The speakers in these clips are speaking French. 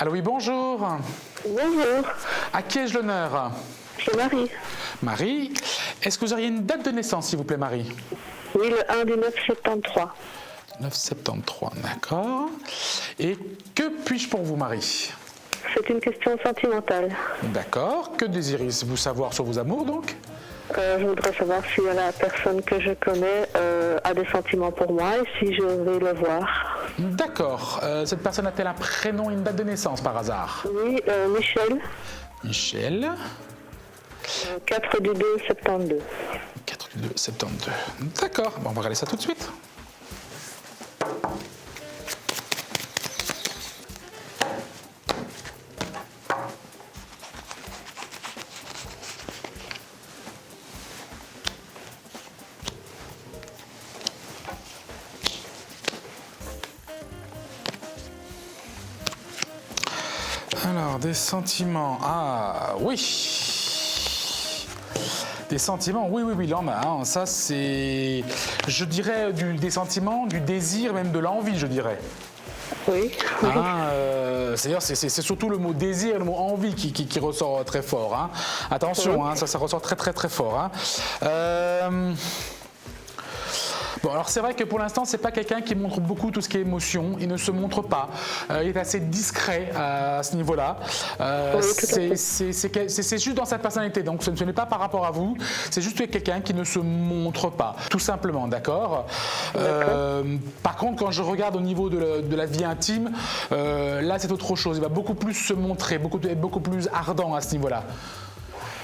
Allô, oui, bonjour. Bonjour, À qui ai-je l'honneur? c'est Marie. Marie, est-ce que vous auriez une date de naissance, s'il vous plaît, Marie? Oui, le 1 du 973. 973, d'accord. Et que puis-je pour vous, Marie? C'est une question sentimentale. D'accord. Que désirez-vous savoir sur vos amours, donc? Je voudrais savoir si la personne que je connais a des sentiments pour moi et si je vais le voir. D'accord. Cette personne a-t-elle un prénom et une date de naissance, par hasard? Oui, Michel, Michel, 4 du 2 72. 4 2 72. D'accord. Bon, on va regarder ça tout de suite. Alors, des sentiments. Ah, oui. Des sentiments, oui, il en a. Hein. Ça, c'est, je dirais, des sentiments, du désir, même de l'envie, je dirais. Oui. C'est-à-dire, c'est surtout le mot désir, le mot envie qui ressort très fort. Hein. Attention, hein, ça ressort très fort. Hein. Bon, alors c'est vrai que pour l'instant, c'est pas quelqu'un qui montre beaucoup tout ce qui est émotion. Il ne se montre pas. Il est assez discret à ce niveau-là. C'est juste dans sa personnalité. Donc, ce n'est pas par rapport à vous. C'est juste quelqu'un qui ne se montre pas, tout simplement, d'accord. Par contre, quand je regarde au niveau de la vie intime, là, c'est autre chose. Il va beaucoup plus se montrer, être beaucoup plus ardent à ce niveau-là.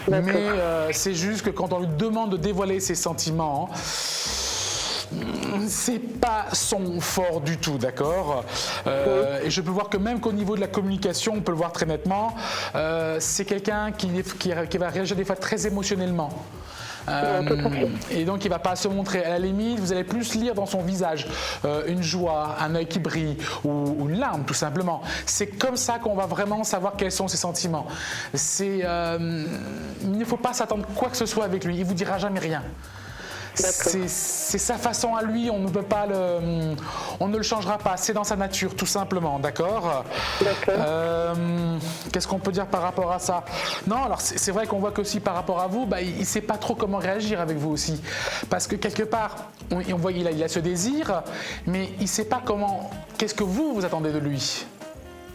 Mais c'est juste que quand on lui demande de dévoiler ses sentiments, c'est pas son fort du tout, d'accord. Et je peux voir que même qu'au niveau de la communication, on peut le voir très nettement, c'est quelqu'un qui va réagir des fois très émotionnellement. Et donc il ne va pas se montrer. À la limite, vous allez plus lire dans son visage une joie, un œil qui brille ou une larme, tout simplement. C'est comme ça qu'on va vraiment savoir quels sont ses sentiments. Il ne faut pas s'attendre quoi que ce soit avec lui. Il ne vous dira jamais rien. C'est sa façon à lui, on ne le changera pas, c'est dans sa nature tout simplement, d'accord. Qu'est-ce qu'on peut dire par rapport à ça? Non, alors c'est vrai qu'on voit qu'aussi par rapport à vous, il ne sait pas trop comment réagir avec vous aussi. Parce que quelque part, on voit qu'il a ce désir, mais il ne sait pas qu'est-ce que vous attendez de lui.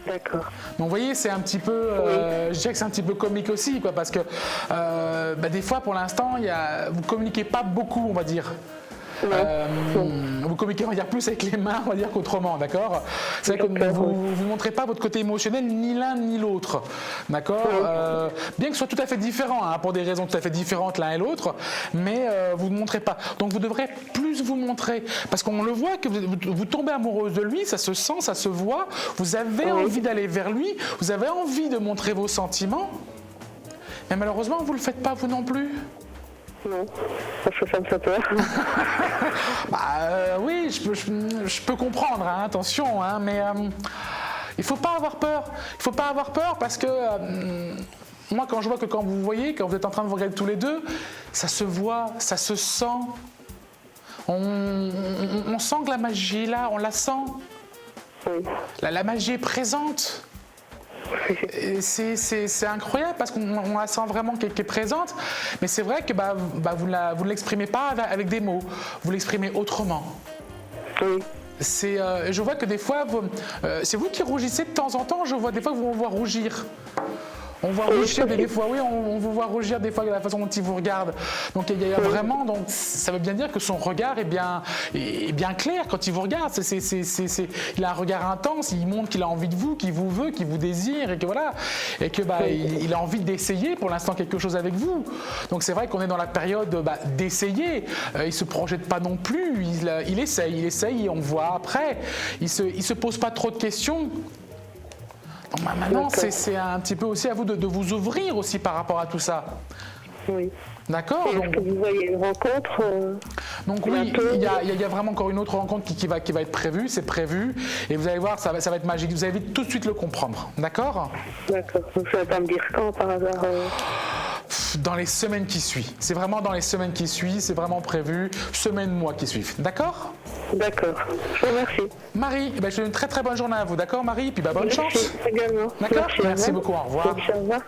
D'accord. Donc vous voyez, c'est un petit peu, je dirais que c'est un petit peu comique aussi, quoi, parce que des fois, pour l'instant, vous communiquez pas beaucoup, on va dire. Vous communiquez, on va dire, plus avec les mains, on va dire, qu'autrement, d'accord. C'est vrai que vous montrez pas votre côté émotionnel, ni l'un ni l'autre, d'accord. Bien que ce soit tout à fait différent, hein, pour des raisons tout à fait différentes l'un et l'autre, mais vous ne montrez pas. Donc vous devrez plus vous montrer, parce qu'on le voit que vous tombez amoureuse de lui, ça se sent, ça se voit, vous avez envie d'aller vers lui, vous avez envie de montrer vos sentiments, mais malheureusement, vous le faites pas vous non plus. Non, parce que ça me fait peur. Oui, je peux comprendre, hein, attention, hein, mais il faut pas avoir peur. Il faut pas avoir peur parce que moi, quand je vois que quand vous êtes en train de vous regarder tous les deux, ça se voit, ça se sent. On sent que la magie est là, on la sent. Oui. La magie est présente. C'est incroyable parce qu'on la sent vraiment qui est présente, mais c'est vrai que vous ne l'exprimez pas avec des mots, vous l'exprimez autrement. Oui. Je vois que des fois, c'est vous qui rougissez de temps en temps, je vois des fois que vous voit rougir. On voit rougir, mais des fois, oui, on vous voit rougir des fois de la façon dont il vous regarde. Donc il y a vraiment, donc ça veut bien dire que son regard est bien clair quand il vous regarde. Il a un regard intense, il montre qu'il a envie de vous, qu'il vous veut, qu'il vous désire et que voilà, et que il a envie d'essayer pour l'instant quelque chose avec vous. Donc c'est vrai qu'on est dans la période d'essayer. Il se projette pas non plus. Il essaye et on voit après. Il se pose pas trop de questions. Maintenant, c'est un petit peu aussi à vous de vous ouvrir aussi par rapport à tout ça. Oui. D'accord. Est-ce que vous voyez une rencontre Donc oui, il y a vraiment encore une autre rencontre qui va être prévue, c'est prévu. Et vous allez voir, ça va être magique. Vous allez vite tout de suite le comprendre. D'accord. D'accord. Vous ne savez pas me dire quand par hasard Dans les semaines qui suivent. C'est vraiment dans les semaines qui suivent, c'est vraiment prévu. Semaine, mois qui suivent. D'accord. D'accord. Je vous remercie. Marie, je souhaite une très très bonne journée à vous, d'accord Marie? Puis bonne Merci chance. également. D'accord? Merci madame. beaucoup, au revoir. Merci, au revoir.